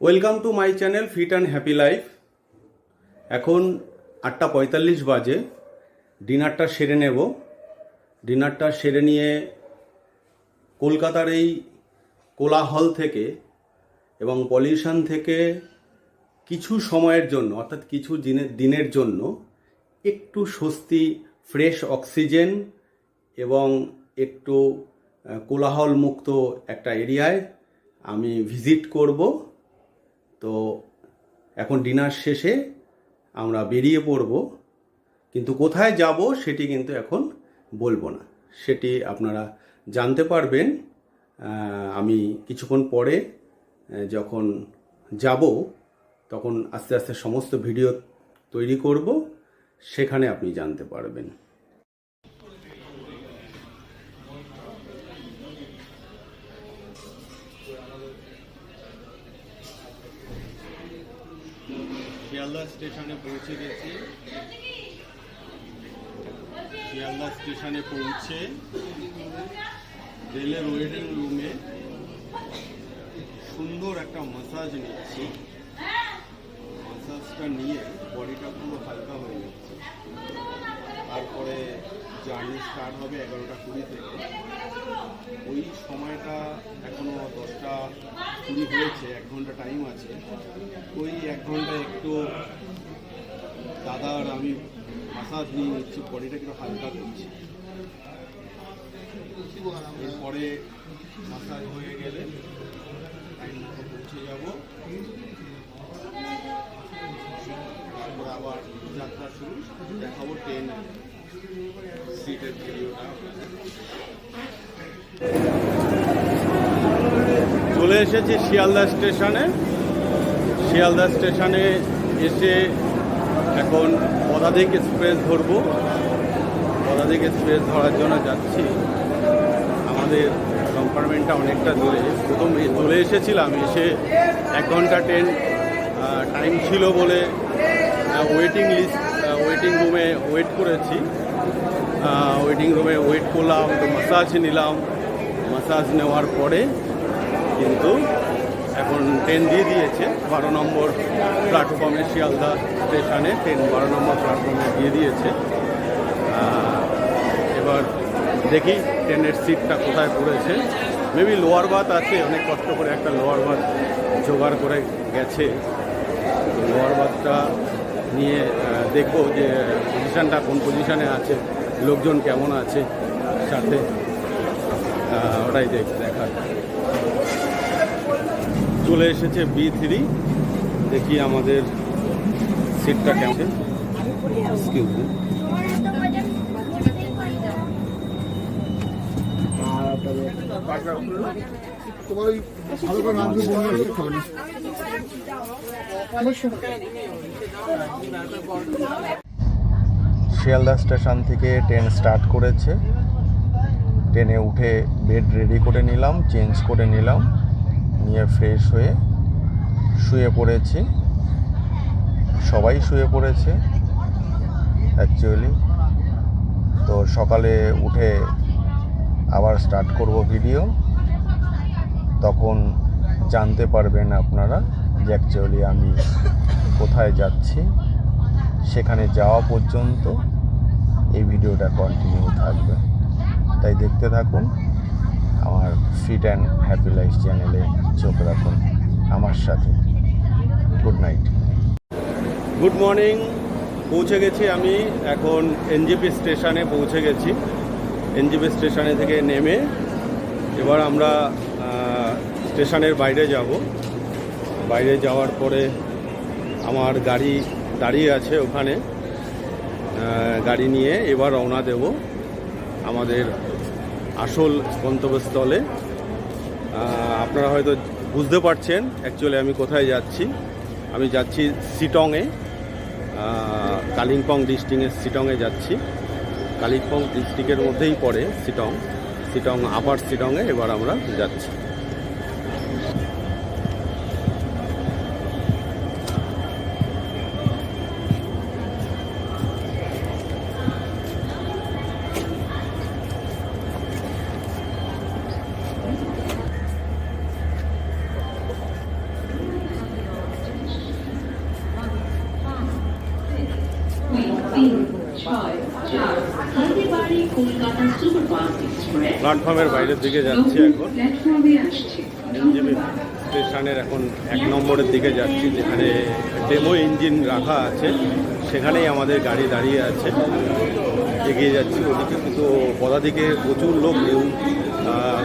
Welcome to my channel fit and happy life. এখন 8:45 বাজে। ডিনারটা সেরে নেব। ডিনারটা সেরে নিয়ে কলকাতার এই কোলাহল থেকে এবং পলিউশন থেকে কিছু সময়ের জন্য অর্থাৎ কিছু দিনের জন্য একটু স্বস্তি, ফ্রেশ অক্সিজেন এবং একটু কোলাহল মুক্ত একটা এরিয়ায় আমি ভিজিট করব। তো এখন ডিনার শেষে আমরা বেরিয়ে পড়ব, কিন্তু কোথায় যাব সেটি কিন্তু এখন বলবো না, সেটি আপনারা জানতে পারবেন আমি কিছুক্ষণ পরে যখন যাব, তখন আস্তে আস্তে সমস্ত ভিডিও তৈরি করব, সেখানে আপনি জানতে পারবেন। শিয়ালদা স্টেশনে পৌঁছে গেছি। শিয়ালদা স্টেশনে পৌঁছে রেলের ওয়েটিং রুমে সুন্দর একটা মাসাজ নিচ্ছি। মাসাজটা নিয়ে বডিটা পুরো হালকা হয়ে যাচ্ছে। তারপরে জার্নি স্টার্ট হবে 11:20 থেকে। ওই সময়টা এখনো 10:20 হয়েছে, 1 ঘন্টা টাইম আছে। ওই 1 ঘন্টা একটু দাদার আমি মাসাজ নিয়ে নিচ্ছি, বডিটা একটু হালকা করছি। এরপরে মাসাজ হয়ে গেলে টাইম মতো পৌঁছে যাব। তারপরে আবার যাত্রা শুরু, দেখাবো ট্রেন সিটের ভিডিওটা। চলে এসেছি শিয়ালদা স্টেশনে। শিয়ালদা স্টেশনে এসে এখন পদাতিক এক্সপ্রেস ধরবো। পদাতিক এক্সপ্রেস ধরার জন্য যাচ্ছি। আমাদের কম্পার্টমেন্টটা অনেকটা দূরে। প্রথম চলে এসেছিলাম, এসে 1 ঘন্টা ট্রেন টাইম ছিল বলে ওয়েটিং রুমে ওয়েট করেছি। ওয়েটিং রুমে ওয়েট করলাম, তো মাসাজ নিলাম। মাসাজ নেওয়ার পরে কিন্তু এখন ট্রেন দিয়ে দিয়েছে 12 নম্বর প্ল্যাটফর্মে। শিয়ালদা স্টেশনে ট্রেন 12 নম্বর প্ল্যাটফর্মে দিয়ে দিয়েছে। এবার দেখি ট্রেনের সিটটা কোথায় পড়েছে। মেবি লোয়ার বাথ আছে, অনেক কষ্ট করে একটা লোয়ার বাথ জোগাড় করে গেছে। লোয়ার বাথটা নিয়ে দেখব যে পজিশানটা কোন পজিশানে আছে, লোকজন কেমন আছে সাথে, ওটাই দেখার। চলে এসেছে B3। দেখি আমাদের সিটটা কেমন। Excuse me. শিয়ালদা স্টেশন থেকে ট্রেন স্টার্ট করেছে। ট্রেনে উঠে বেড রেডি করে নিলাম, চেঞ্জ করে নিলাম, নিয়ে ফ্রেশ হয়ে শুয়ে পড়েছি। সবাই শুয়ে পড়েছে অ্যাকচুয়ালি। তো সকালে উঠে আবার স্টার্ট করব ভিডিও, তখন জানতে পারবেন আপনারা যে অ্যাকচুয়ালি আমি কোথায় যাচ্ছি। সেখানে যাওয়া পর্যন্ত এই ভিডিওটা কন্টিনিউ থাকবে, তাই দেখতে থাকুন। আমার ফিট অ্যান্ড হ্যাপি লাইফ চ্যানেলে চোখ রাখুন আমার সাথে। Good night. Good morning. পৌঁছে গেছি আমি এখন NJP স্টেশনে পৌঁছে গেছি। NJP স্টেশনে থেকে নেমে এবার আমরা স্টেশনের বাইরে যাব। বাইরে যাওয়ার পরে আমার গাড়ি দাঁড়িয়ে আছে ওখানে। গাড়ি নিয়ে এবার রওনা দেব আমাদের আসল গন্তব্যস্থলে। আপনারা হয়তো বুঝতে পারছেন অ্যাকচুয়ালি আমি কোথায় যাচ্ছি। আমি যাচ্ছি শিটংয়ে, কালিম্পং ডিস্ট্রিক্টের শিটংয়ে যাচ্ছি। কালিম্পং ডিস্ট্রিক্টের মধ্যেই পড়ে শিটং আপার শিটংয়ে এবার আমরা যাচ্ছি। প্ল্যাটফর্মের বাইরের দিকে যাচ্ছি এখন, এনজেপি স্টেশনের এখন 1 নম্বরের দিকে যাচ্ছি, যেখানে ডেমো ইঞ্জিন রাখা আছে, সেখানেই আমাদের গাড়ি দাঁড়িয়ে আছে। এগিয়ে যাচ্ছি ওদিকে, কিন্তু পদাদিকে প্রচুর লোক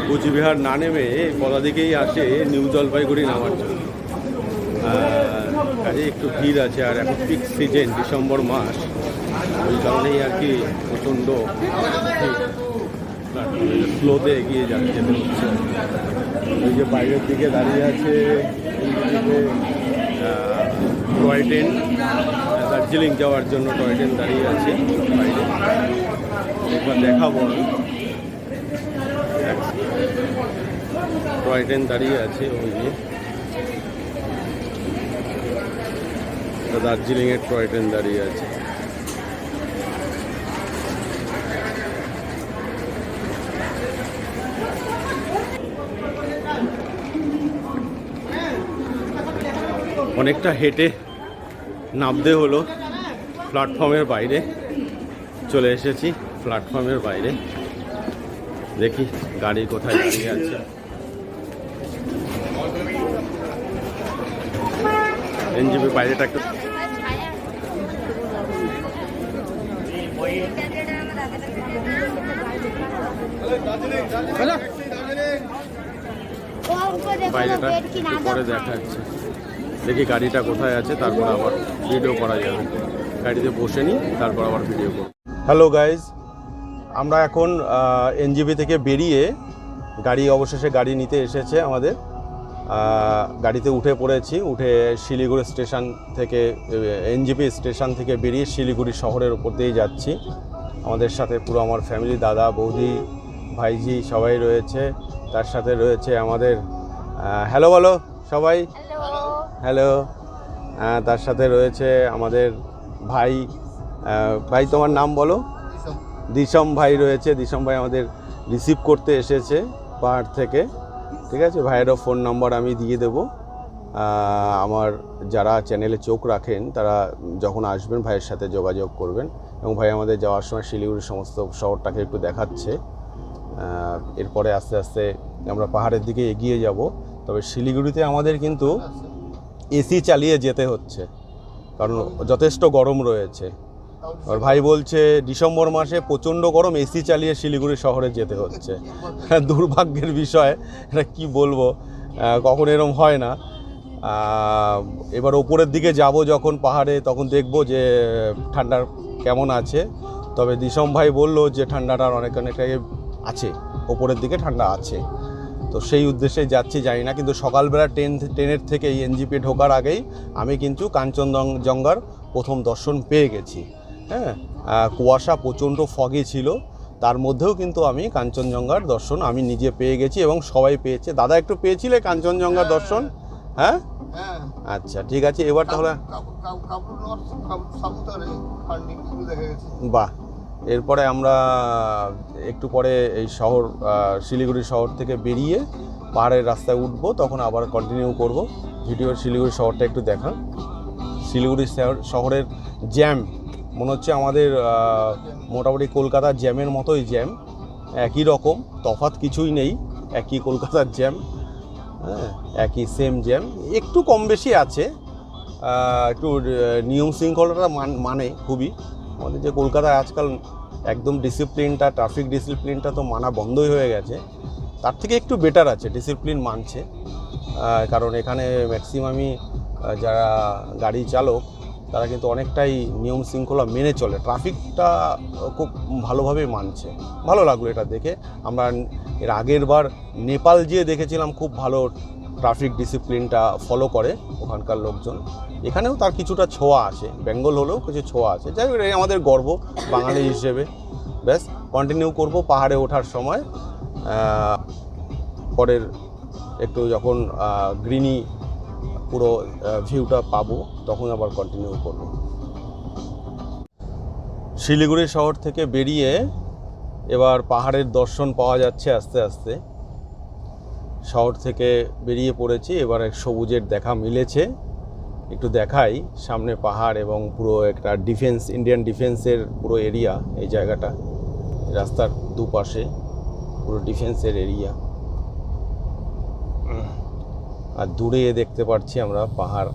কোচবিহার না নেমে পদাদিকেই আসে নিউ জলপাইগুড়ি নামার জন্য। কাজে একটু ভিড় আছে, আর এখন পিক সিজন ডিসেম্বর মাস, ওই কারণেই আর কি প্রচণ্ড স্লোতে এগিয়ে যেতে হচ্ছে। ওই যে বাইরের দিকে দাঁড়িয়ে আছে টয় ট্রেন, দার্জিলিং যাওয়ার জন্য টয় ট্রেন দাঁড়িয়ে আছে বাইরে, একবার দেখাবো। টয় ট্রেন দাঁড়িয়ে আছে ওই যে দার্জিলিংয়ের টয় ট্রেন দাঁড়িয়ে আছে। অনেকটা হেঁটে নামতে হলো, প্ল্যাটফর্মের বাইরে চলে এসেছি। প্ল্যাটফর্মের বাইরে দেখি গাড়ি কোথায় দাঁড়িয়ে আছে। এনজেপি বাইরেটা একটু বাইরেটা পরে দেখা যাচ্ছে। দেখি গাড়িটা কোথায় আছে, তারপর আবার ভিডিও করা যাবে। গাড়িতে বসে নিই, তারপর আবার ভিডিও করব। হ্যালো গাইজ, আমরা এখন এনজেপি থেকে বেরিয়ে অবশেষে গাড়ি নিতে এসেছে আমাদের। গাড়িতে উঠে পড়েছি, উঠে শিলিগুড়ি স্টেশন থেকে, এনজেপি স্টেশন থেকে বেরিয়ে শিলিগুড়ি শহরের উপর দিয়েই যাচ্ছি। আমাদের সাথে পুরো আমার ফ্যামিলি, দাদা, বৌদি, ভাইজি সবাই রয়েছে। তার সাথে রয়েছে আমাদের হ্যালো বলো সবাই, হ্যালো। তার সাথে রয়েছে আমাদের ভাই, ভাই তোমার নাম বলো? দিশম ভাই রয়েছে। দিশম ভাই আমাদের রিসিভ করতে এসেছে পাহাড় থেকে, ঠিক আছে। ভাইয়েরও ফোন নাম্বার আমি দিয়ে দেবো। আমার যারা চ্যানেলে চোখ রাখেন তারা যখন আসবেন ভাইয়ের সাথে যোগাযোগ করবেন। এবং ভাই আমাদের যাওয়ার সময় শিলিগুড়ির সমস্ত শহরটাকে একটু দেখাচ্ছে। এরপরে আস্তে আস্তে আমরা পাহাড়ের দিকে এগিয়ে যাব। তবে শিলিগুড়িতে আমাদের কিন্তু এসি চালিয়ে যেতে হচ্ছে, কারণ যথেষ্ট গরম রয়েছে। আর ভাই বলছে ডিসেম্বর মাসে প্রচণ্ড গরম, এসি চালিয়ে শিলিগুড়ি শহরে যেতে হচ্ছে। দুর্ভাগ্যের বিষয়, এটা কী বলবো, কখন এরম হয় না। এবার ওপরের দিকে যাব যখন পাহাড়ে, তখন দেখব যে ঠান্ডা কেমন আছে। তবে দিশম ভাই বললো যে ঠান্ডাটার অনেকটাই আছে, ওপরের দিকে ঠান্ডা আছে। তো সেই উদ্দেশ্যে যাচ্ছি, জানি না। কিন্তু সকালবেলা ট্রেনের থেকে এনজেপি ঢোকার আগেই আমি কিন্তু কাঞ্চনজঙ্ঘার প্রথম দর্শন পেয়ে গেছি। হ্যাঁ, কুয়াশা প্রচণ্ড ফগি ছিল, তার মধ্যেও কিন্তু আমি কাঞ্চনজঙ্ঘার দর্শন আমি নিজে পেয়ে গেছি এবং সবাই পেয়েছে। দাদা একটু পেয়েছিলে কাঞ্চনজঙ্ঘার দর্শন? হ্যাঁ, আচ্ছা ঠিক আছে। এবার তাহলে বাহ। এরপরে আমরা একটু পরে এই শহর শিলিগুড়ি শহর থেকে বেরিয়ে পাহাড়ের রাস্তায় উঠবো, তখন আবার কন্টিনিউ করব ভিডিও। শিলিগুড়ি শহরটা একটু দেখা। শিলিগুড়ি শহরের জ্যাম মনে হচ্ছে আমাদের মোটামুটি কলকাতার জ্যামের মতোই জ্যাম, একই রকম, তফাৎ কিছুই নেই, একই কলকাতার জ্যাম। হ্যাঁ, একই সেম জ্যাম, একটু কম বেশি আছে। একটু নিয়ম শৃঙ্খলাটা মানে খুবই, আমাদের যে কলকাতায় আজকাল একদম ডিসিপ্লিনটা, ট্রাফিক ডিসিপ্লিনটা তো মানা বন্ধই হয়ে গেছে। তার থেকে একটু বেটার আছে, ডিসিপ্লিন মানছে। কারণ এখানে ম্যাক্সিমামই যারা গাড়ি চালক তারা কিন্তু অনেকটাই নিয়ম শৃঙ্খলা মেনে চলে, ট্রাফিকটা খুব ভালোভাবে মানছে। ভালো লাগলো এটা দেখে। আমরা এর আগের বার নেপাল যেয়ে দেখেছিলাম খুব ভালো ট্রাফিক ডিসিপ্লিনটা ফলো করে ওখানকার লোকজন। এখানেও তার কিছুটা ছোঁয়া আছে, বেঙ্গল হলেও কিছু ছোঁয়া আছে। যাই হোক, আমাদের গর্ব বাঙালি হিসেবে। ব্যাস, কন্টিনিউ করব পাহাড়ে ওঠার সময়। পরের একটু যখন গ্রিনি পুরো ভিউটা পাবো তখন আবার কন্টিনিউ করব। শিলিগুড়ি শহর থেকে বেরিয়ে এবার পাহাড়ের দর্শন পাওয়া যাচ্ছে আস্তে আস্তে। শহর থেকে বেরিয়ে পড়েছি, এবার এক সবুজের দেখা মিলেছে। একটু দেখাই। সামনে পাহাড় এবং পুরো একটা ডিফেন্স, ইন্ডিয়ান ডিফেন্সের পুরো এরিয়া এই জায়গাটা। রাস্তার দুপাশে পুরো ডিফেন্সের এরিয়া। আর দূরে দেখতে পাচ্ছি আমরা পাহাড়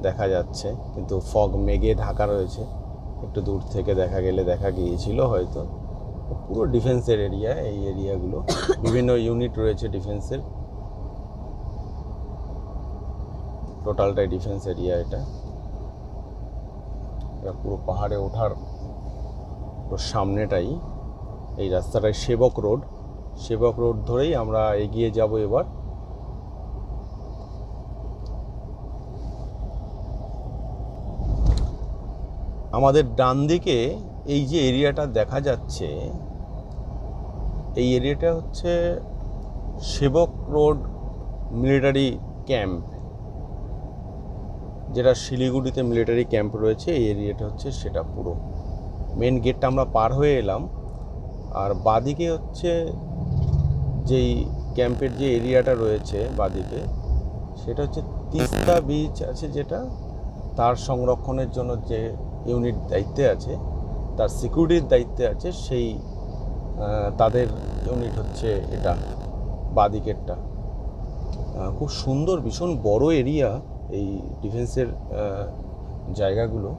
দেখা যাচ্ছে, কিন্তু ফগ মেঘে ঢাকা রয়েছে। একটু দূর থেকে দেখা গিয়েছিল হয়তো। পুরো ডিফেন্সের এরিয়া এই এরিয়াগুলো, বিভিন্ন ইউনিট রয়েছে ডিফেন্সের। টোটালটাই ডিফেন্স এরিয়া এটা। পুরো পাহাড়ে ওঠার সামনেটাই এই রাস্তাটাই সেবক রোড। সেবক রোড ধরেই আমরা এগিয়ে যাব এবার। আমাদের ডান দিকে এই যে এরিয়াটা দেখা যাচ্ছে, এই এরিয়াটা হচ্ছে সেবক রোড মিলিটারি ক্যাম্প, যেটা শিলিগুড়িতে মিলিটারি ক্যাম্প রয়েছে। এই এরিয়াটা হচ্ছে সেটা। পুরো মেন গেটটা আমরা পার হয়ে এলাম। আর বাদিকে হচ্ছে যেই ক্যাম্পের যে এরিয়াটা রয়েছে বাদিকে, সেটা হচ্ছে তিস্তা বিচ আছে, যেটা তার সংরক্ষণের জন্য যে ইউনিট দায়িত্বে আছে, তার সিকিউরিটির দায়িত্বে আছে, সেই তাদের ইউনিট হচ্ছে এটা বাদিকেরটা। খুব সুন্দর, ভীষণ বড় এরিয়া এই ডিফেন্সের জায়গাগুলো,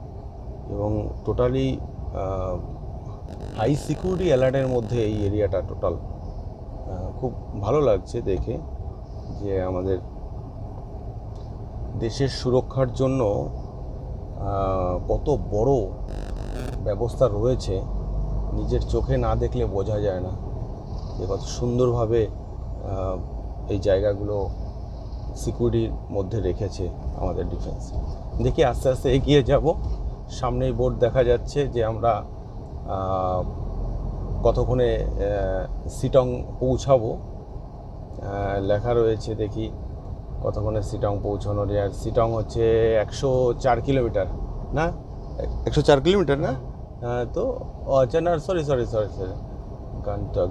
এবং টোটালি হাই সিকিউরিটি অ্যালার্টের মধ্যে এই এরিয়াটা টোটাল। খুব ভালো লাগছে দেখে যে আমাদের দেশের সুরক্ষার জন্য কত বড় ব্যবস্থা রয়েছে, নিজের চোখে না দেখলে বোঝা যায় না যে কত সুন্দরভাবে এই জায়গাগুলো সিকিউরিটির মধ্যে রেখেছে আমাদের ডিফেন্স। দেখি আস্তে আস্তে এগিয়ে যাব। সামনেই বোর্ড দেখা যাচ্ছে যে আমরা কতক্ষণে শিটং পৌঁছাবো, লেখা রয়েছে। দেখি কতক্ষণে শিটং পৌঁছানোর। আর শিটং হচ্ছে 104 কিলোমিটার, না 104 কিলোমিটার না? তো আচ্ছা, না sorry,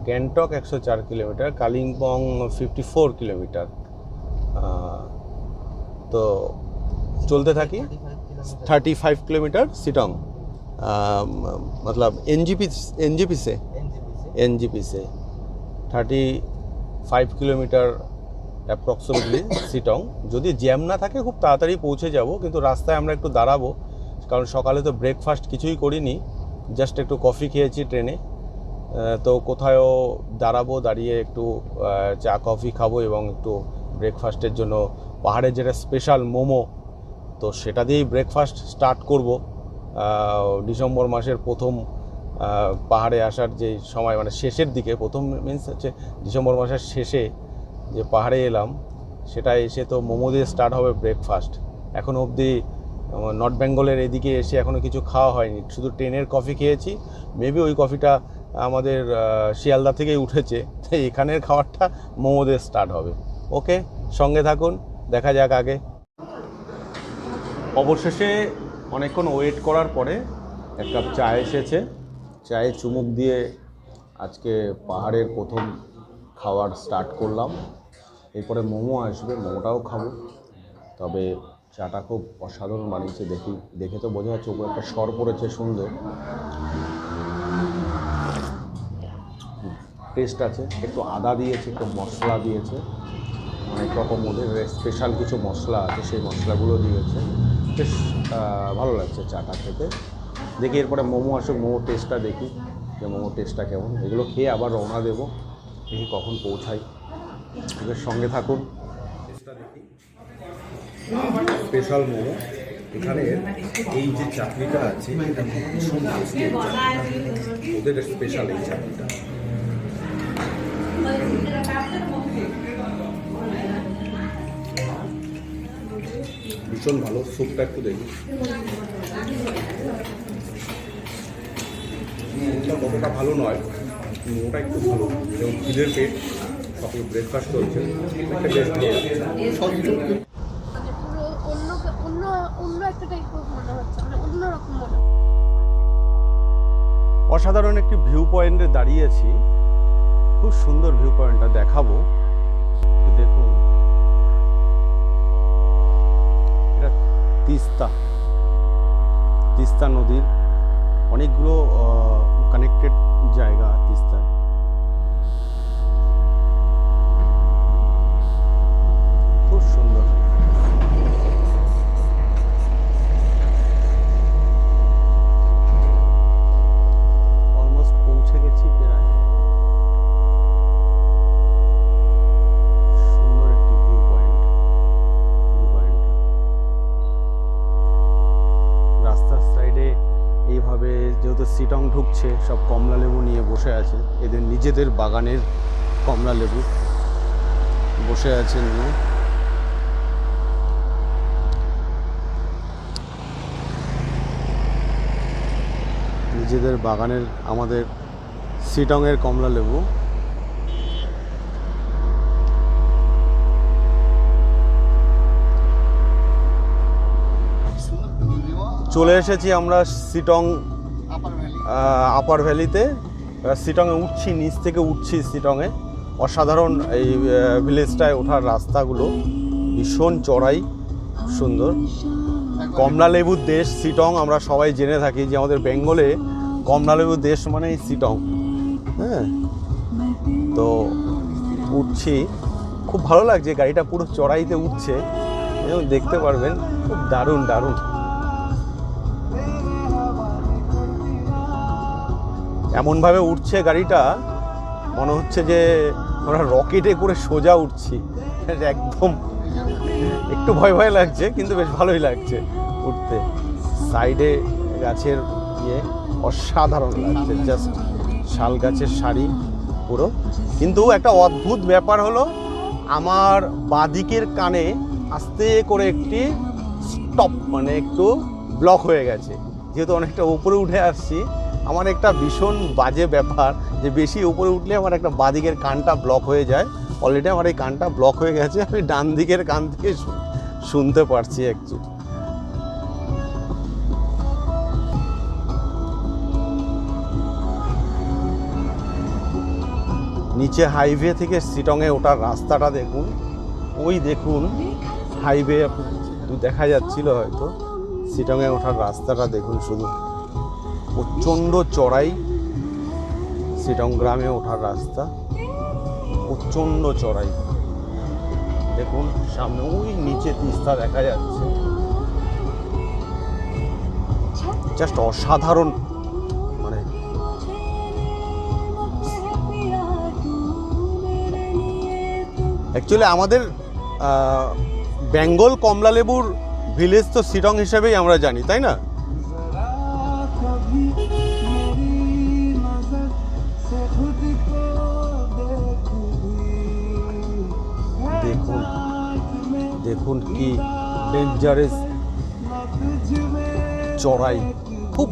Gangtok 104 kilometre, Kalimpong 54 kilometre. তো চলতে থাকি। 35 किलोमीटर शिटोंग, मतलब एनजीपी से 35 किलोमीटर অ্যাপ্রক্সিমেটলি শিটং। যদি জ্যাম না থাকে খুব তাড়াতাড়ি পৌঁছে যাব, কিন্তু রাস্তায় আমরা একটু দাঁড়াবো, কারণ সকালে তো ব্রেকফাস্ট কিছুই করিনি, জাস্ট একটু কফি খেয়েছি ট্রেনে। তো কোথাও দাঁড়াবো, দাঁড়িয়ে একটু চা কফি খাবো এবং একটু ব্রেকফাস্টের জন্য পাহাড়ের যেটা স্পেশাল মোমো, তো সেটা দিয়েই ব্রেকফাস্ট স্টার্ট করব। ডিসেম্বর মাসের প্রথম পাহাড়ে আসার যে সময়, মানে শেষের দিকে, প্রথম মিন্স হচ্ছে ডিসেম্বর মাসের শেষে যে পাহাড়ে এলাম, সেটা এসে তো মোমো দিয়ে স্টার্ট হবে ব্রেকফাস্ট। এখনও অবধি নর্থ বেঙ্গলের এদিকে এসে এখনও কিছু খাওয়া হয়নি, শুধু ট্রেনের কফি খেয়েছি। মেবি ওই কফিটা আমাদের শিয়ালদা থেকেই উঠেছে, তাই এখানের খাবারটা মোমো দিয়ে স্টার্ট হবে। ওকে, সঙ্গে থাকুন, দেখা যাক আগে। অবশেষে অনেকক্ষণ ওয়েট করার পরে এক কাপ চা এসেছে। চায়ে চুমুক দিয়ে আজকে পাহাড়ের প্রথম খাবার স্টার্ট করলাম। এরপরে মোমো আসবে, মোমোটাও খাবো। তবে চাটা খুব অসাধারণ বানিয়েছে, দেখে তো বোঝা যাচ্ছে উপরে একটা সর পড়েছে সুন্দর, টেস্ট আছে। একটু আদা দিয়েছে, একটু মশলা দিয়েছে, অনেক রকম ওদের স্পেশাল কিছু মশলা আছে, সেই মশলাগুলো দিয়েছে। বেশ ভালো লাগছে চাটা খেতে। দেখি এরপরে মোমো আসুক, মোমো টেস্টটা দেখি যে মোমো টেস্টটা কেমন। এগুলো খেয়ে আবার রওনা দেবো, দেখি কখন পৌঁছাই। এদের সঙ্গে থাকুন। টেস্টটা দেখি। স্পেশাল মোমো, এখানে এই যে চাটনিটা আছে এটা ভীষণ টেস্টি, ওদের স্পেশাল এই চাটনিটা। ভীষণ ভালো। স্যুপটা একটু দেখি, মোমোটা কতটা ভালো নয়, মোমোটা একটু ভালো, এবং খিদের পেট, সকালে ব্রেকফাস্ট চলছে, একটা বেশ ভালো লাগছে। অসাধারণ একটি ভিউ পয়েন্টে দাঁড়িয়েছি, খুব সুন্দর ভিউ পয়েন্টটা দেখাবো, দেখুন। এটা তিস্তা তিস্তা নদীর অনেকগুলো কানেক্টেড জায়গা তিস্তায়। খুব সুন্দর। অলমোস্ট পৌঁছে গেছি প্রায়। সুন্দর একটি ভিউ পয়েন্ট। রাস্তার সাইডে এইভাবে যেহেতু সিটং ঢুকছে, সব কমলা লেবু নিয়ে বসে আছে, এদের নিজেদের বাগানের কমলা লেবু বসে আছে নিয়ে। নিজেদের বাগানের আমাদের সিটংয়ের কমলা লেবু। চলে এসেছি আমরা সিটং আপার ভ্যালিতে। সিটংয়ে উঠছি, নিচ থেকে উঠছি সিটংয়ে। অসাধারণ এই ভিলেজটায় ওঠার রাস্তাগুলো, ভীষণ চড়াই, সুন্দর। কমলা লেবুর দেশ সিটং, আমরা সবাই জেনে থাকি যে আমাদের বেঙ্গলে কমলা লেবুর দেশ মানেই সিটং। হ্যাঁ, তো উঠছি, খুব ভালো লাগছে, গাড়িটা পুরো চড়াইতে উঠছে এবং দেখতে পারবেন খুব দারুণ দারুণ। এমনভাবে উঠছে গাড়িটা, মনে হচ্ছে যে আমরা রকেটে করে সোজা উঠছি একদম। একটু ভয় ভয় লাগছে কিন্তু বেশ ভালোই লাগছে উঠতে। সাইডে গাছের অসাধারণ লাগছে, জাস্ট শাল গাছের সারি পুরো। কিন্তু একটা অদ্ভুত ব্যাপার হলো, আমার বাঁদিকের কানে আস্তে করে একটি স্টপ, মানে একটু ব্লক হয়ে গেছে। যেহেতু অনেকটা উপরে উঠে আসছি, আমার একটা ভীষণ বাজে ব্যাপার যে বেশি উপরে উঠলে আমার একটা বাঁদিকের কানটা ব্লক হয়ে যায়। অলরেডি আমার এই কানটা ব্লক হয়ে গেছে, আমি ডান দিকের কান থেকে শুনতে পারছি অ্যাকচুয়ালি। নিচে হাইওয়ে থেকে সিটংয়ে ওঠার রাস্তাটা দেখুন, ওই দেখুন হাইওয়ে দেখা যাচ্ছিল হয়তো। সিটংয়ে ওঠার রাস্তাটা দেখুন, শুধু প্রচণ্ড চড়াই। সিটং গ্রামে ওঠার রাস্তা প্রচণ্ড চড়াই। দেখুন সামনে ওই নিচে তিস্তা দেখা যাচ্ছে, জাস্ট অসাধারণ। মানে অ্যাকচুয়ালি আমাদের বেঙ্গল কমলা লেবুর ভিলেজ তো সিটং হিসেবেই আমরা জানি, তাই না? দেখুন দেখুন কি ডেঞ্জারাস চড়াই, খুব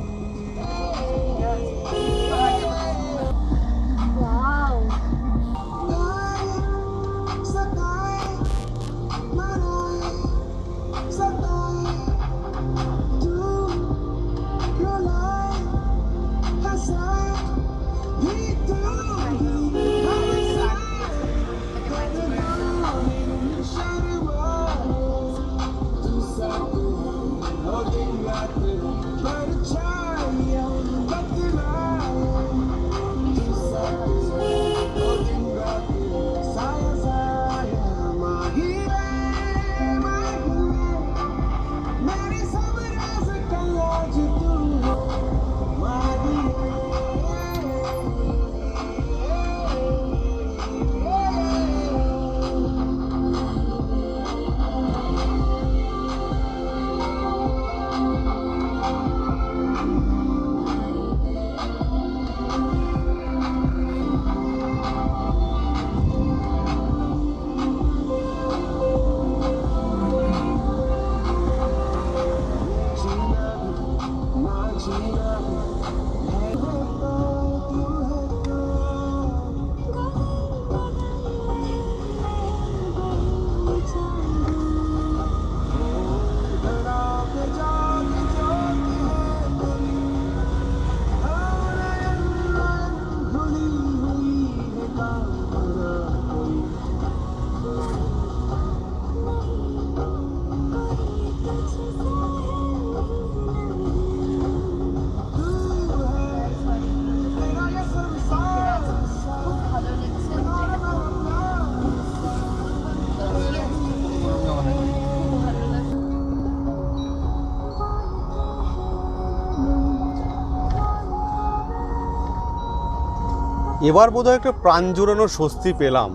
এবার বোধহয় একটা প্রাণ জোড়ানো স্বস্তি পেলাম।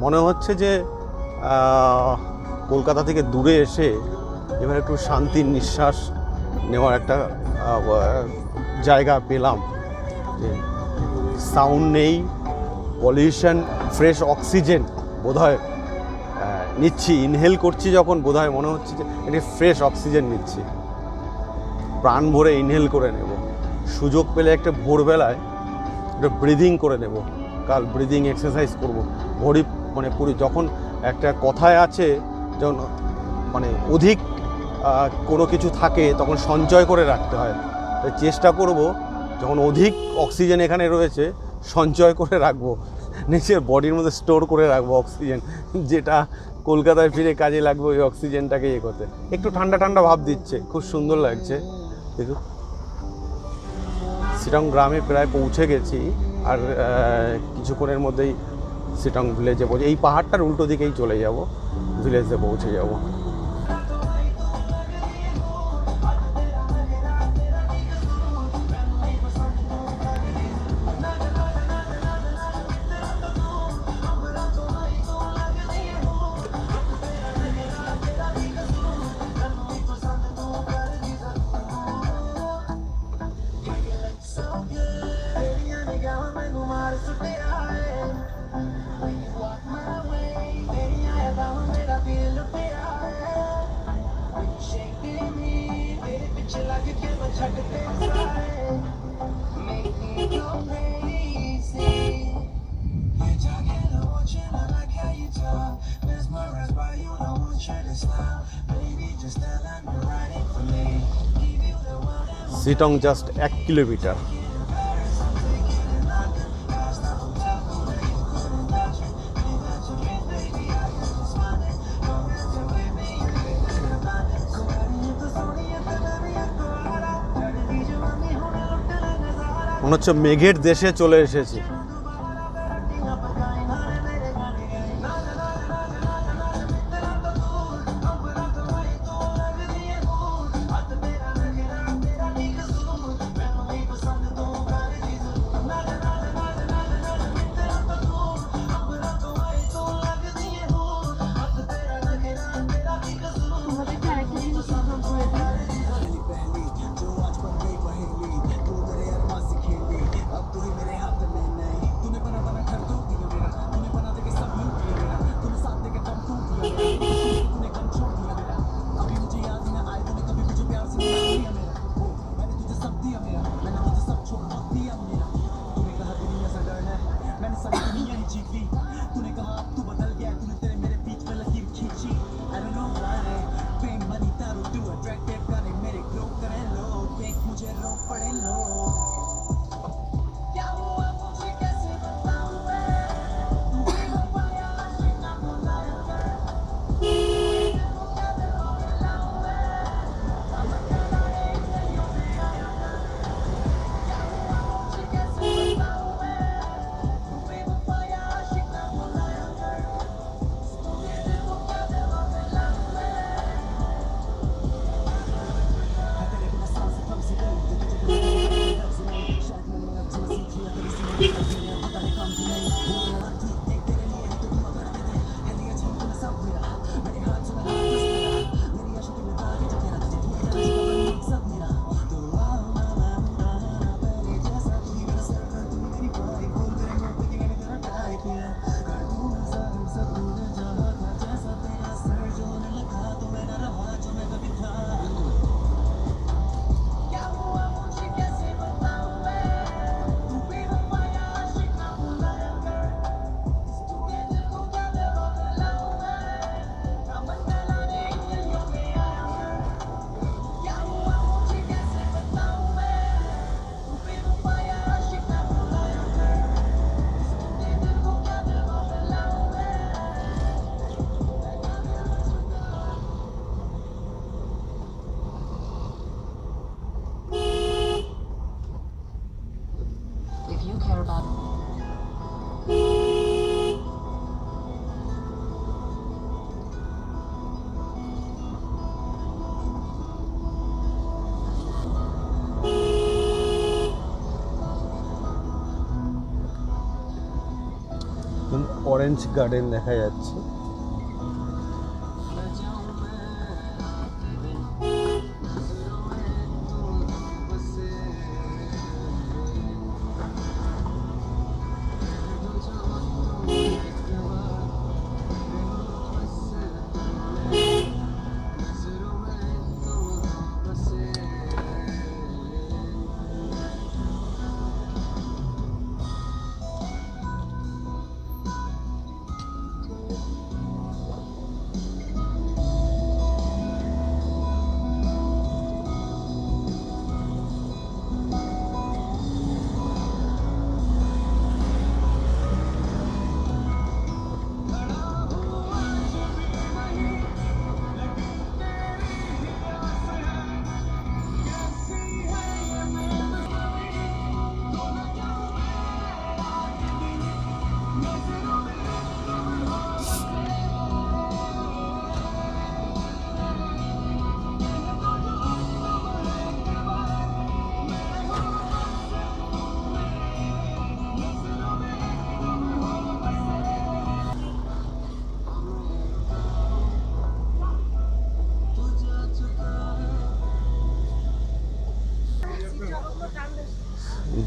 মনে হচ্ছে যে কলকাতা থেকে দূরে এসে এবার একটু শান্তির নিঃশ্বাস নেওয়ার একটা জায়গা পেলাম। সাউন্ড নেই, পলিউশন, ফ্রেশ অক্সিজেন বোধহয় নিচ্ছি, ইনহেল করছি যখন বোধহয় মনে হচ্ছে যে একটি ফ্রেশ অক্সিজেন নিচ্ছি। প্রাণ ভরে ইনহেল করে নেব, সুযোগ পেলে একটা ভোরবেলায় একটা ব্রিদিং করে নেব, কাল ব্রিদিং এক্সারসাইজ করব। ভরি মানে পুরো যখন একটা কথায় আছে যখন মানে অধিক কোনো কিছু থাকে তখন সঞ্চয় করে রাখতে হয়, তাই চেষ্টা করব যখন অধিক অক্সিজেন এখানে রয়েছে সঞ্চয় করে রাখবো, নিজের বডির মধ্যে স্টোর করে রাখবো অক্সিজেন, যেটা কলকাতায় ফিরে কাজে লাগবে ওই অক্সিজেনটাকে ইয়ে করতে। একটু ঠান্ডা ঠান্ডা ভাব দিচ্ছে, খুব সুন্দর লাগছে। দেখুন শিলং গ্রামে প্রায় পৌঁছে গেছি, আর কিছুক্ষণের মধ্যেই শিলং ভিলেজে পৌঁছে, এই পাহাড়টার উল্টো দিকেই চলে যাব, ভিলেজে পৌঁছে যাব। Shillong just 1 kilometre. মনে হচ্ছে মেঘের দেশে চলে এসেছি। অরেঞ্জ গার্ডেন দেখা যাচ্ছে।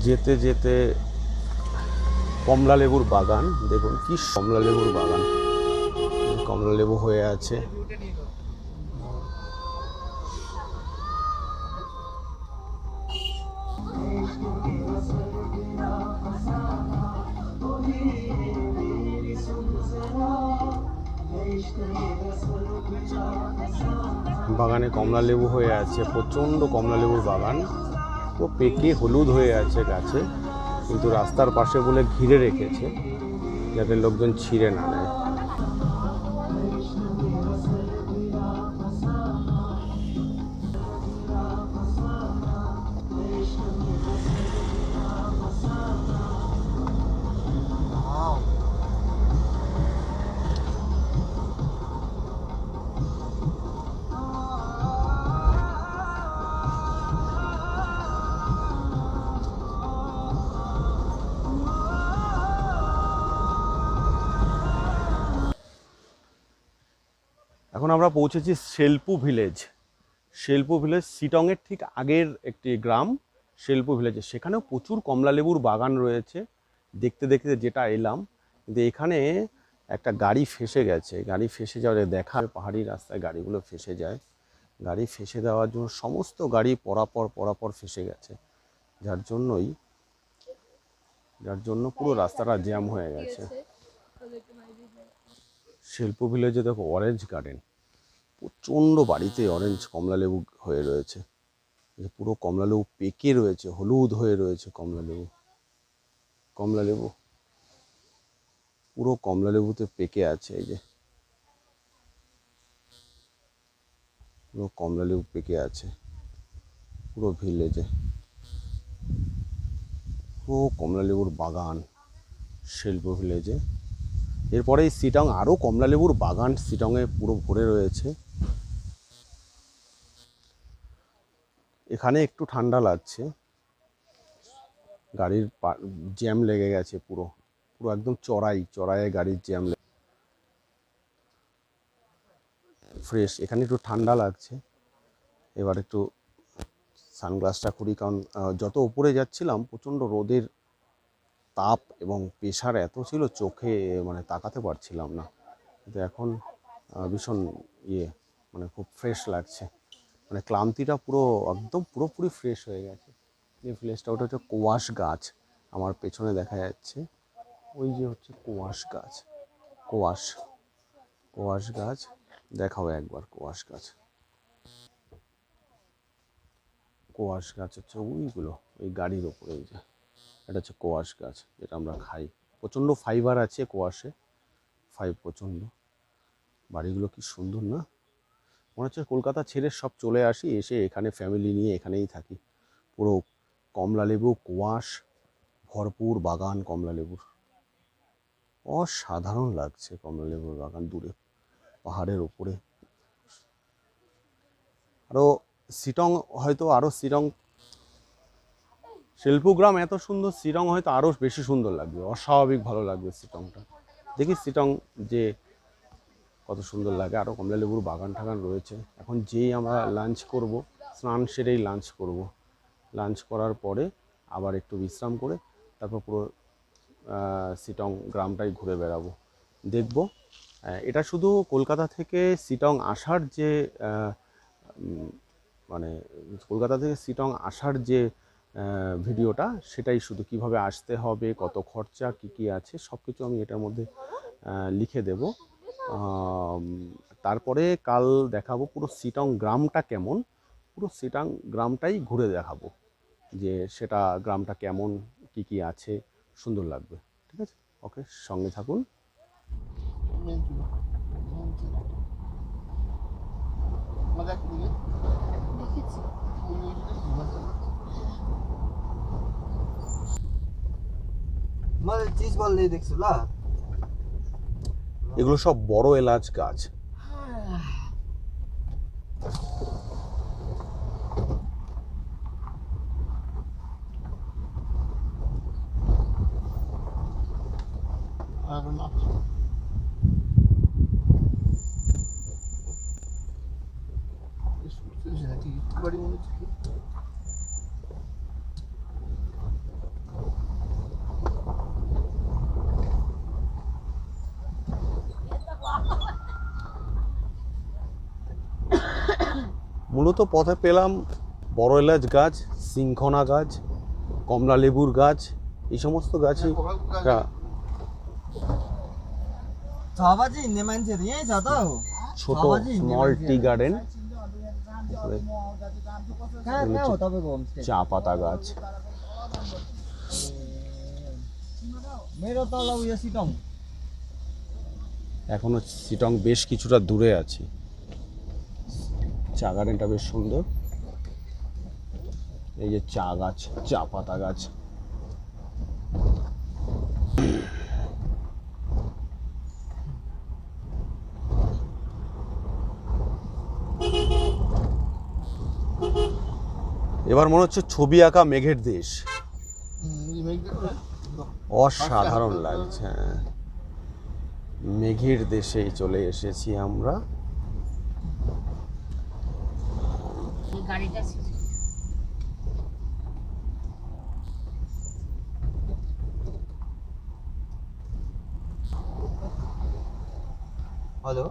যেতে যেতে কমলা লেবুর বাগান, দেখুন কি কমলা লেবুর বাগান, কমলা লেবু হয়ে আছে। বাগানে কমলা লেবু হয়ে আছে, প্রচণ্ড কমলা লেবুর বাগান, তো পেকে হলুদ হয়ে আছে গাছে, কিন্তু রাস্তার পাশে বলে ঘিরে রেখেছে যাতে লোকজন ছিঁড়ে না নেয়। এখন আমরা পৌঁছেছি শেলপু ভিলেজ। শেলপু ভিলেজ শিটংয়ের ঠিক আগের একটি গ্রাম শেলপু ভিলেজে, সেখানেও প্রচুর কমলা লেবুর বাগান রয়েছে। দেখতে দেখতে যেটা এলাম, কিন্তু এখানে একটা গাড়ি ফেসে গেছে। গাড়ি ফেসে যাওয়ার দেখা, পাহাড়ি রাস্তায় গাড়িগুলো ফেসে যায়, গাড়ি ফেসে দেওয়ার জন্য সমস্ত গাড়ি পরাপর ফেসে গেছে, যার জন্য পুরো রাস্তাটা জ্যাম হয়ে গেছে। শেলপু ভিলেজে দেখো অরেঞ্জ গার্ডেন, প্রচণ্ড বাড়িতে অরেঞ্জ কমলা লেবু হয়ে রয়েছে, পুরো কমলা লেবু পেকে রয়েছে, হলুদ হয়ে রয়েছে কমলা লেবু পুরো কমলা লেবুতে পেকে আছে। এই যে পুরো কমলা লেবু পেকে আছে পুরো ভিলেজে, পুরো কমলা লেবুর বাগান শেলপু ভিলেজে। এরপরে শিটং আরও কমলা লেবুর বাগান শিটংয়ে পুরো ভরে রয়েছে। এখানে একটু ঠান্ডা লাগছে, গাড়ির জ্যাম লেগে গেছে, পুরো একদম চড়াইয়ে গাড়ির জ্যাম ফ্রেশ। এখানে একটু ঠান্ডা লাগছে, এবার একটু সানগ্লাসটা করি, কারণ যত উপরে যাচ্ছিলাম প্রচণ্ড রোদের তাপ এবং প্রেশার এত ছিল, চোখে মানে তাকাতে পারছিলাম না। কিন্তু এখন ভীষণ মানে খুব ফ্রেশ লাগছে, মানে ক্লান্তিটা একদম পুরোপুরি ফ্রেশ হয়ে গেছে। যে ফ্লেসটা, ওটা হচ্ছে কোয়াশ গাছ, আমার পেছনে দেখা যাচ্ছে, ওই যে হচ্ছে কোয়াশ গাছ, কোয়াশ গাছ দেখাও একবার। কোয়াশ গাছ হচ্ছে ওইগুলো, ওই গাড়ির ওপরে, এই যে এটা হচ্ছে কোয়াশ গাছ, যেটা আমরা খাই। প্রচণ্ড ফাইবার আছে কোয়াশে, প্রচণ্ড। বাড়িগুলো কি সুন্দর না, মনে হচ্ছে কলকাতা ছেড়ে সব চলে আসি, এসে এখানে ফ্যামিলি নিয়ে এখানেই থাকি। পুরো কমলা লেবু, কোয়াশ ভরপুর বাগান কমলা লেবুর, অসাধারণ লাগছে কমলা লেবুর বাগান দূরে পাহাড়ের ওপরে। আরও শিটং হয়তো শেলপু গ্রাম এত সুন্দর, শিটং হয়তো আরও বেশি সুন্দর লাগবে, অস্বাভাবিক ভালো লাগবে শিটংটা। দেখি সিটং যে কত সুন্দর লাগে। আরও কমলালেবুর বাগান টাগান রয়েছে। এখন যেই আমরা লাঞ্চ করব, স্নান সেরেই লাঞ্চ করব। লাঞ্চ করার পরে আবার একটু বিশ্রাম করে তারপর পুরো সিটং গ্রামটাই ঘুরে বেড়াবো, দেখব। এটা শুধু কলকাতা থেকে সিটং আসার যে মানে কলকাতা থেকে সিটং আসার যে ভিডিওটা, সেটাই শুধু কিভাবে আসতে হবে, কত খরচা, কি কি আছে, সব কিছু আমি এটার মধ্যে লিখে দেব। তারপরে কাল দেখাবো পুরো সিটং গ্রামটা কেমন, পুরো সিটং গ্রামটাই ঘুরে দেখাবো, যে সেটা গ্রামটা কেমন, কি কি আছে, সুন্দর লাগবে। ঠিক আছে, ওকে, সঙ্গে থাকুন। এগুলো সব বড় এলাচ গাছ। মূলত পথে পেলাম বড় এলাচ গাছ, সিংখনা গাছ, কমলা লেবুর গাছ, এই সমস্ত গাছই। ছোট স্মল টি গার্ডেন, চা পাতা গাছ। এখনো সিটং বেশ কিছুটা দূরে আছে। চা গার্ডেনটা বেশ সুন্দর। এই যে চা গাছ, চা পাতা গাছ। এবার মনে হচ্ছে ছবি আঁকা মেঘের দেশ, অসাধারণ লাগছে। মেঘের দেশে চলে এসেছি আমরা। হ্যালো,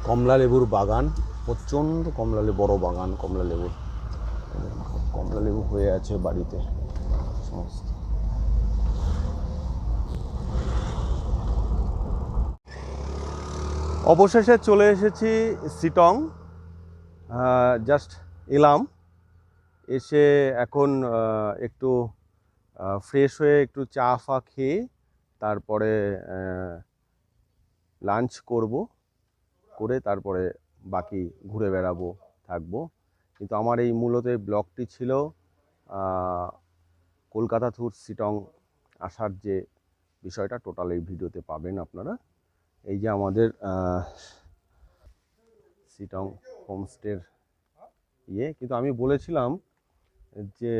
কমলা লেবুর বাগান, প্রচণ্ড কমলা লেবু, বড় বাগান কমলা লেবুর। কমলা লেবু হয়ে আছে বাড়িতে সমস্ত। অবশেষে চলে এসেছি সিটং। জাস্ট এলাম, এসে এখন একটু ফ্রেশ হয়ে একটু চা ফা খেয়ে তারপরে লাঞ্চ করব, করে তারপরে বাকি ঘুরে বেড়াবো, থাকবো। কিন্তু আমার এই মূলত ব্লগটি ছিল কলকাতা টু শিটং আসার যে বিষয়টা টোটাল এই ভিডিওতে পাবেন আপনারা। এই যে আমাদের শিটং হোমস্টের কিন্তু আমি বলেছিলাম যে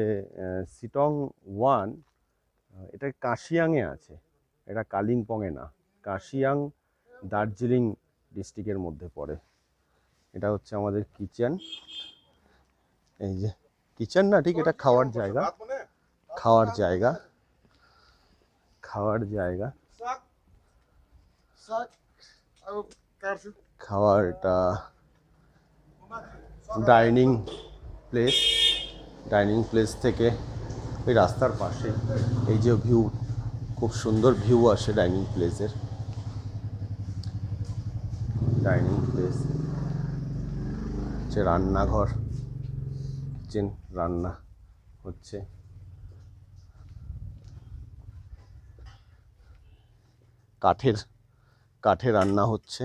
শিটং 1 এটা কার্শিয়াংয়ে আছে, এটা কালিম্পংয়ে না। কার্শিয়াং দার্জিলিং ডিস্ট্রিক্টের মধ্যে পড়ে। এটা হচ্ছে আমাদের কিচেন। এই যে কিচেন না ঠিক, এটা খাওয়ার জায়গা, খাওয়ার জায়গা, খাওয়ার জায়গা, খাওয়ার এটা ডাইনিং প্লেস। ডাইনিং প্লেস থেকে ওই রাস্তার পাশে এই যে ভিউ, খুব সুন্দর ভিউ আসে ডাইনিং প্লেসের। ডাইনিং প্লেস হচ্ছে রান্নাঘর, কিচেন, রান্না হচ্ছে। কাঠে রান্না হচ্ছে,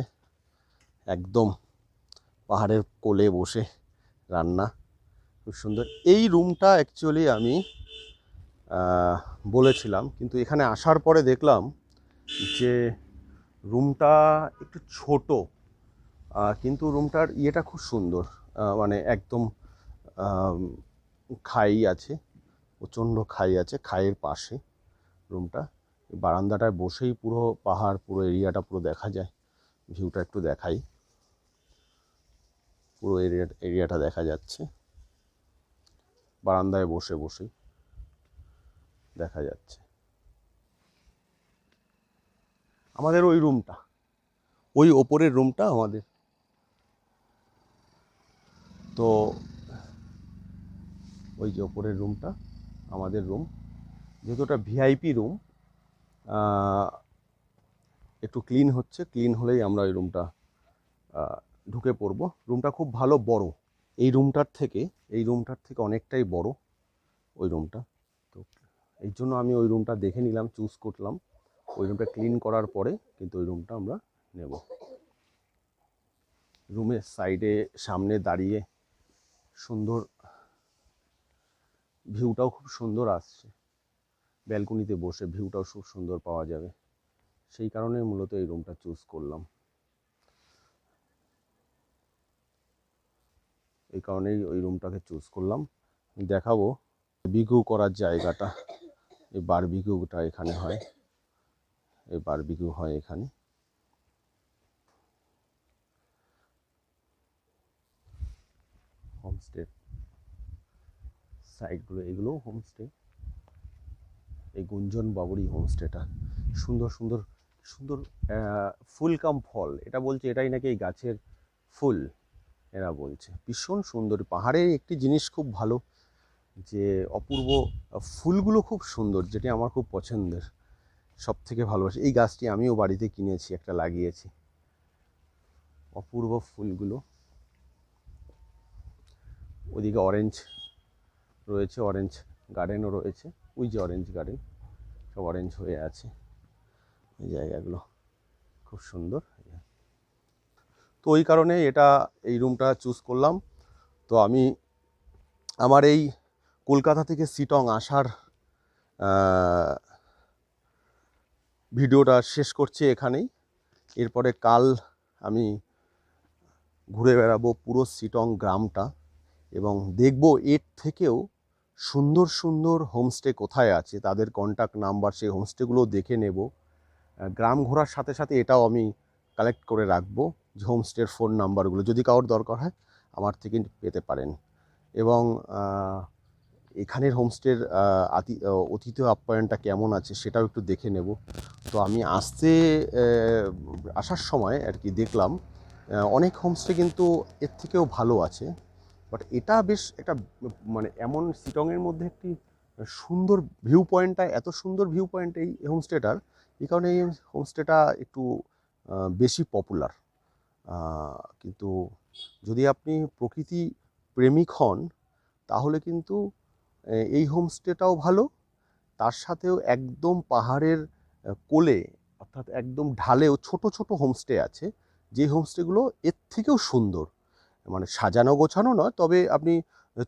একদম পাহাড়ের কোলে বসে রান্না, খুব সুন্দর। এই রুমটা অ্যাকচুয়ালি আমি বলেছিলাম, কিন্তু এখানে আসার পরে দেখলাম যে রুমটা একটু ছোট, কিন্তু রুমটার ইয়েটা খুব সুন্দর। মানে একদম খাই আছে, প্রচণ্ড খাই আছে, খাইয়ের পাশে রুমটা। বারান্দাটায় বসেই পুরো পাহাড়, পুরো এরিয়াটা পুরো দেখা যায়। ভিউটা একটু দেখাই, পুরো এরিয়াটা দেখা যাচ্ছে, বারান্দায় বসে বসেই দেখা যাচ্ছে। আমাদের ওই রুমটা, ওই ওপরের রুমটা আমাদের। তো ওই যে ওপরের রুমটা আমাদের রুম, যেহেতু ওটা ভিআইপি রুম, একটু ক্লিন হচ্ছে, ক্লিন হলেই আমরা ওই রুমটা ঢুকে পড়ব। রুমটা খুব ভালো বড়, এই রুমটার থেকে অনেকটাই বড় ওই রুমটা। তো এই জন্য আমি ওই রুমটা দেখে নিলাম, চুজ করলাম। ওই রুমটা ক্লিন করার পরে কিন্তু ওই রুমটা আমরা নেব। রুমের সাইডে সামনে দাঁড়িয়ে সুন্দর ভিউটাও খুব সুন্দর আসছে, ব্যালকনিতে বসে ভিউটাও খুব সুন্দর পাওয়া যাবে। সেই কারণে মূলত এই রুমটা চুজ করলাম, এই কারণেই ওই রুমটাকে চুজ করলাম। দেখাবো বারবিকিউ করার জায়গাটা। এই বারবিকিউটা এখানে হয়, এই বারবিকিউ হয় এখানে। হোমস্টে সাইটগুলো, এগুলোও হোমস্টে। এই গুঞ্জন বাবুরি হোমস্টেটা সুন্দর সুন্দর সুন্দর ফুল কাম ফল, এটা বলছে এটাই নাকি এই গাছের ফুল, এরা বলছে। ভীষণ সুন্দর। পাহাড়ের একটি জিনিস খুব ভালো যে অপূর্ব ফুলগুলো খুব সুন্দর, যেটি আমার খুব পছন্দের, সব থেকে ভালোবাসি। এই গাছটি আমিও বাড়িতে কিনেছি, একটা লাগিয়েছি, অপূর্ব ফুলগুলো। ওদিকে অরেঞ্জ রয়েছে, অরেঞ্জ গার্ডেনও রয়েছে, ওই যে অরেঞ্জ গার্ডেন, সব অরেঞ্জ হয়ে আছে এই জায়গাগুলো, খুব সুন্দর। তো ওই কারণে এই রুমটা চুজ করলাম। তো আমি আমার এই কলকাতা থেকে শিটং আসার ভিডিওটা শেষ করছি এখানেই। এরপরে কাল আমি ঘুরে বেড়াবো পুরো শিটং গ্রামটা, এবং দেখব এর থেকেও সুন্দর সুন্দর হোমস্টে কোথায় আছে, তাদের কন্ট্যাক্ট নাম্বার, সেই হোমস্টেগুলো দেখে নেব। গ্রাম ঘোরার সাথে সাথে এটাও আমি কালেক্ট করে রাখবো, যে হোমস্টের ফোন নাম্বারগুলো, যদি কারোর দরকার হয় আমার থেকে পেতে পারেন। এবং এখানের হোমস্টের অতিথি আপ্যায়নটা কেমন আছে সেটাও একটু দেখে নেব। তো আমি আসার সময় আর কি দেখলাম অনেক হোমস্টে কিন্তু এর থেকেও ভালো আছে, বাট এটা বেশ একটা মানে এমন শিটংয়ের মধ্যে একটি সুন্দর ভিউ পয়েন্টটা, এত সুন্দর ভিউ পয়েন্ট এই হোমস্টেটার, এই কারণে এই হোমস্টেটা একটু বেশি পপুলার। কিন্তু যদি আপনি প্রকৃতি প্রেমিক হন তাহলে কিন্তু এই হোমস্টেটাও ভালো, তার সাথেও একদম পাহাড়ের কোলে, অর্থাৎ একদম ঢালেও ছোট ছোট হোমস্টে আছে, যে হোমস্টেগুলো এর থেকেও সুন্দর। মানে সাজানো গোছানো নয়, তবে আপনি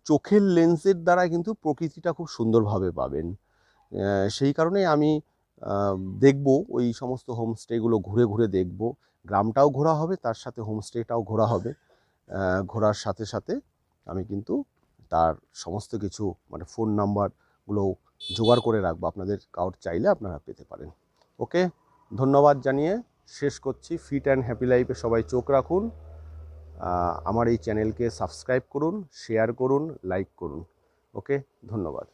চোখের লেন্সের দ্বারা কিন্তু প্রকৃতিটা খুব সুন্দরভাবে পাবেন। সেই কারণেই আমি দেখব ওই সমস্ত হোমস্টেগুলো ঘুরে ঘুরে দেখব। গ্রামটাও ঘোরা হবে, তার সাথে হোমস্টেটাও ঘোরা হবে। ঘোরার সাথে সাথে আমি কিন্তু তার সমস্ত কিছু মানে ফোন নাম্বারগুলো জোগাড় করে রাখবো, আপনাদের কাউর চাইলে আপনারা পেতে পারেন। ওকে, ধন্যবাদ জানিয়ে শেষ করছি। ফিট অ্যান্ড হ্যাপি লাইফে সবাই চোখ রাখুন। আমার এই চ্যানেলকে সাবস্ক্রাইব করুন, শেয়ার করুন, লাইক করুন। ওকে, ধন্যবাদ।